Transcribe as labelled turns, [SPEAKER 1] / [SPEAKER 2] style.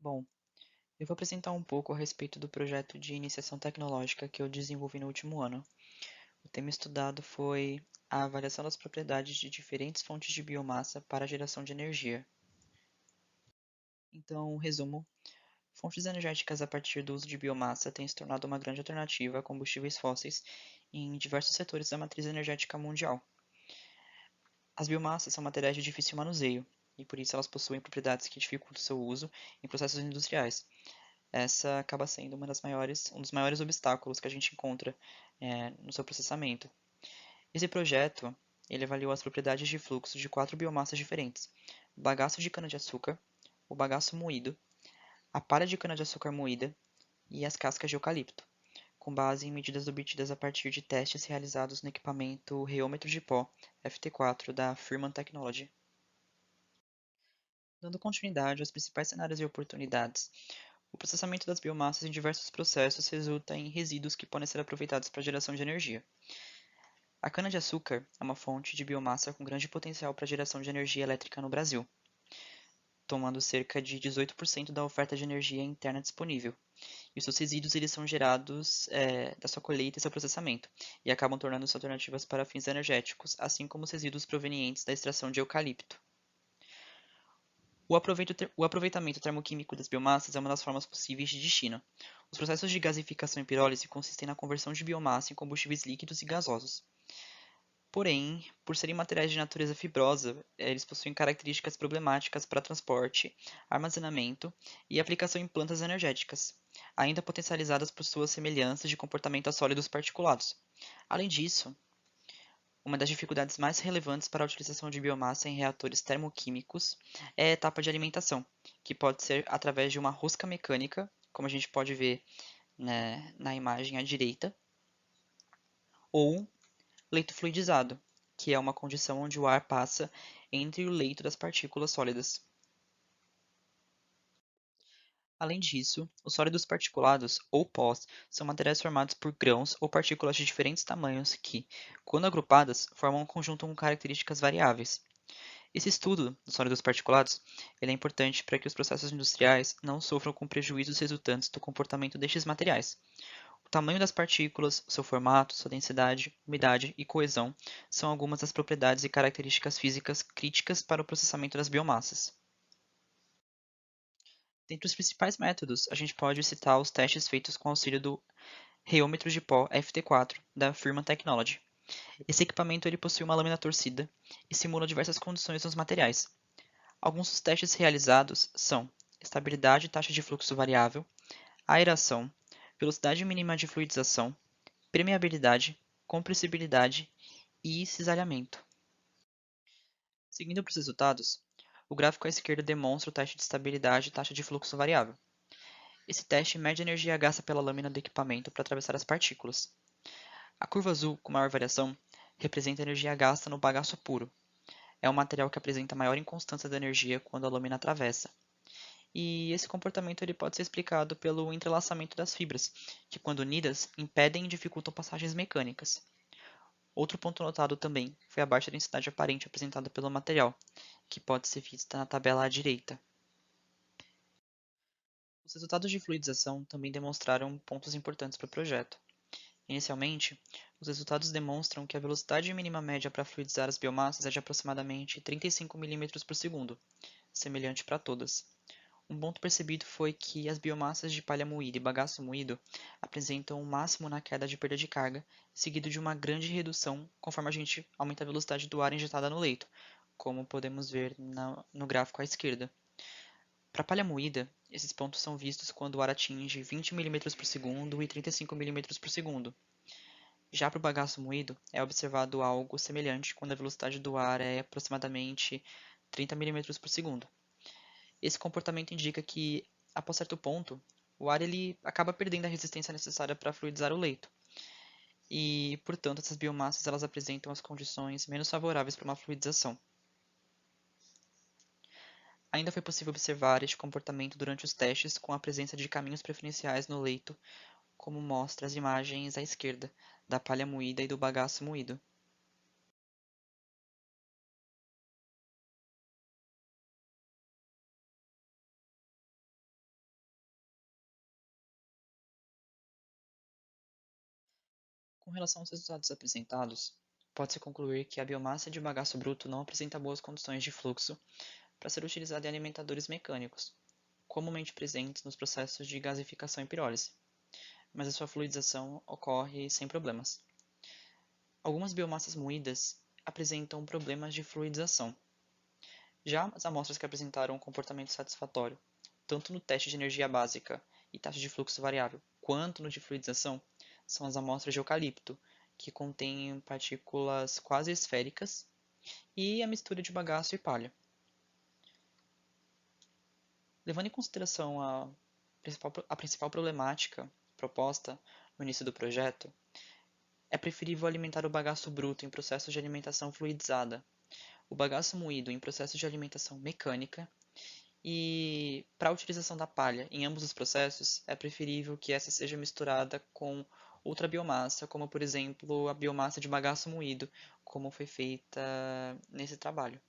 [SPEAKER 1] Bom, eu vou apresentar um pouco a respeito do projeto de iniciação tecnológica que eu desenvolvi no último ano. O tema estudado foi a avaliação das propriedades de diferentes fontes de biomassa para a geração de energia. Então, resumo: fontes energéticas a partir do uso de biomassa têm se tornado uma grande alternativa a combustíveis fósseis em diversos setores da matriz energética mundial. As biomassas são materiais de difícil manuseio, e por isso elas possuem propriedades que dificultam seu uso em processos industriais. Essa acaba sendo um dos maiores obstáculos que a gente encontra no seu processamento. Esse projeto, ele avaliou as propriedades de fluxo de 4 biomassas diferentes: o bagaço de cana-de-açúcar, o bagaço moído, a palha de cana-de-açúcar moída e as cascas de eucalipto, com base em medidas obtidas a partir de testes realizados no equipamento Reômetro de Pó FT4 da Firman Technology. Dando continuidade aos principais cenários e oportunidades, o processamento das biomassas em diversos processos resulta em resíduos que podem ser aproveitados para a geração de energia. A cana-de-açúcar é uma fonte de biomassa com grande potencial para a geração de energia elétrica no Brasil, tomando cerca de 18% da oferta de energia interna disponível. E os seus resíduos eles são gerados da sua colheita e seu processamento, e acabam tornando-se alternativas para fins energéticos, assim como os resíduos provenientes da extração de eucalipto. O aproveitamento termoquímico das biomassas é uma das formas possíveis de destino. Os processos de gasificação e pirólise consistem na conversão de biomassa em combustíveis líquidos e gasosos. Porém, por serem materiais de natureza fibrosa, eles possuem características problemáticas para transporte, armazenamento e aplicação em plantas energéticas, ainda potencializadas por suas semelhanças de comportamento a sólidos particulados. Além disso, uma das dificuldades mais relevantes para a utilização de biomassa em reatores termoquímicos é a etapa de alimentação, que pode ser através de uma rosca mecânica, como a gente pode ver, né, na imagem à direita, ou leito fluidizado, que é uma condição onde o ar passa entre o leito das partículas sólidas. Além disso, os sólidos particulados, ou pós, são materiais formados por grãos ou partículas de diferentes tamanhos que, quando agrupadas, formam um conjunto com características variáveis. Esse estudo dos sólidos particulados ele é importante para que os processos industriais não sofram com prejuízos resultantes do comportamento destes materiais. O tamanho das partículas, seu formato, sua densidade, umidade e coesão são algumas das propriedades e características físicas críticas para o processamento das biomassas. Dentre os principais métodos, a gente pode citar os testes feitos com auxílio do reômetro de pó FT4 da Firma Technology. Esse equipamento ele possui uma lâmina torcida e simula diversas condições nos materiais. Alguns dos testes realizados são estabilidade e taxa de fluxo variável, aeração, velocidade mínima de fluidização, permeabilidade, compressibilidade e cisalhamento. Seguindo para os resultados, o gráfico à esquerda demonstra o teste de estabilidade e taxa de fluxo variável. Esse teste mede a energia gasta pela lâmina do equipamento para atravessar as partículas. A curva azul, com maior variação, representa a energia gasta no bagaço puro. É um material que apresenta maior inconstância da energia quando a lâmina atravessa. E esse comportamento ele pode ser explicado pelo entrelaçamento das fibras, que, quando unidas, impedem e dificultam passagens mecânicas. Outro ponto notado também foi a baixa densidade aparente apresentada pelo material, que pode ser vista na tabela à direita. Os resultados de fluidização também demonstraram pontos importantes para o projeto. Inicialmente, os resultados demonstram que a velocidade mínima média para fluidizar as biomassas é de aproximadamente 35 mm por segundo, semelhante para todas. Um ponto percebido foi que as biomassas de palha moída e bagaço moído apresentam um máximo na queda de perda de carga, seguido de uma grande redução conforme a gente aumenta a velocidade do ar injetada no leito, como podemos ver no gráfico à esquerda. Para a palha moída, esses pontos são vistos quando o ar atinge 20 mm por segundo e 35 mm por segundo. Já para o bagaço moído, é observado algo semelhante quando a velocidade do ar é aproximadamente 30 mm por segundo. Esse comportamento indica que, após certo ponto, o ar ele acaba perdendo a resistência necessária para fluidizar o leito. E, portanto, essas biomassas elas apresentam as condições menos favoráveis para uma fluidização. Ainda foi possível observar este comportamento durante os testes com a presença de caminhos preferenciais no leito, como mostra as imagens à esquerda, da palha moída e do bagaço moído. Com relação aos resultados apresentados, pode-se concluir que a biomassa de bagaço bruto não apresenta boas condições de fluxo para ser utilizada em alimentadores mecânicos, comumente presentes nos processos de gasificação e pirólise, mas a sua fluidização ocorre sem problemas. Algumas biomassas moídas apresentam problemas de fluidização. Já as amostras que apresentaram um comportamento satisfatório, tanto no teste de energia básica e taxa de fluxo variável, quanto no de fluidização, são as amostras de eucalipto, que contêm partículas quase esféricas, e a mistura de bagaço e palha. Levando em consideração a principal problemática proposta no início do projeto, é preferível alimentar o bagaço bruto em processo de alimentação fluidizada, o bagaço moído em processo de alimentação mecânica, e para a utilização da palha em ambos os processos, é preferível que essa seja misturada com outra biomassa, como por exemplo a biomassa de bagaço moído, como foi feita nesse trabalho.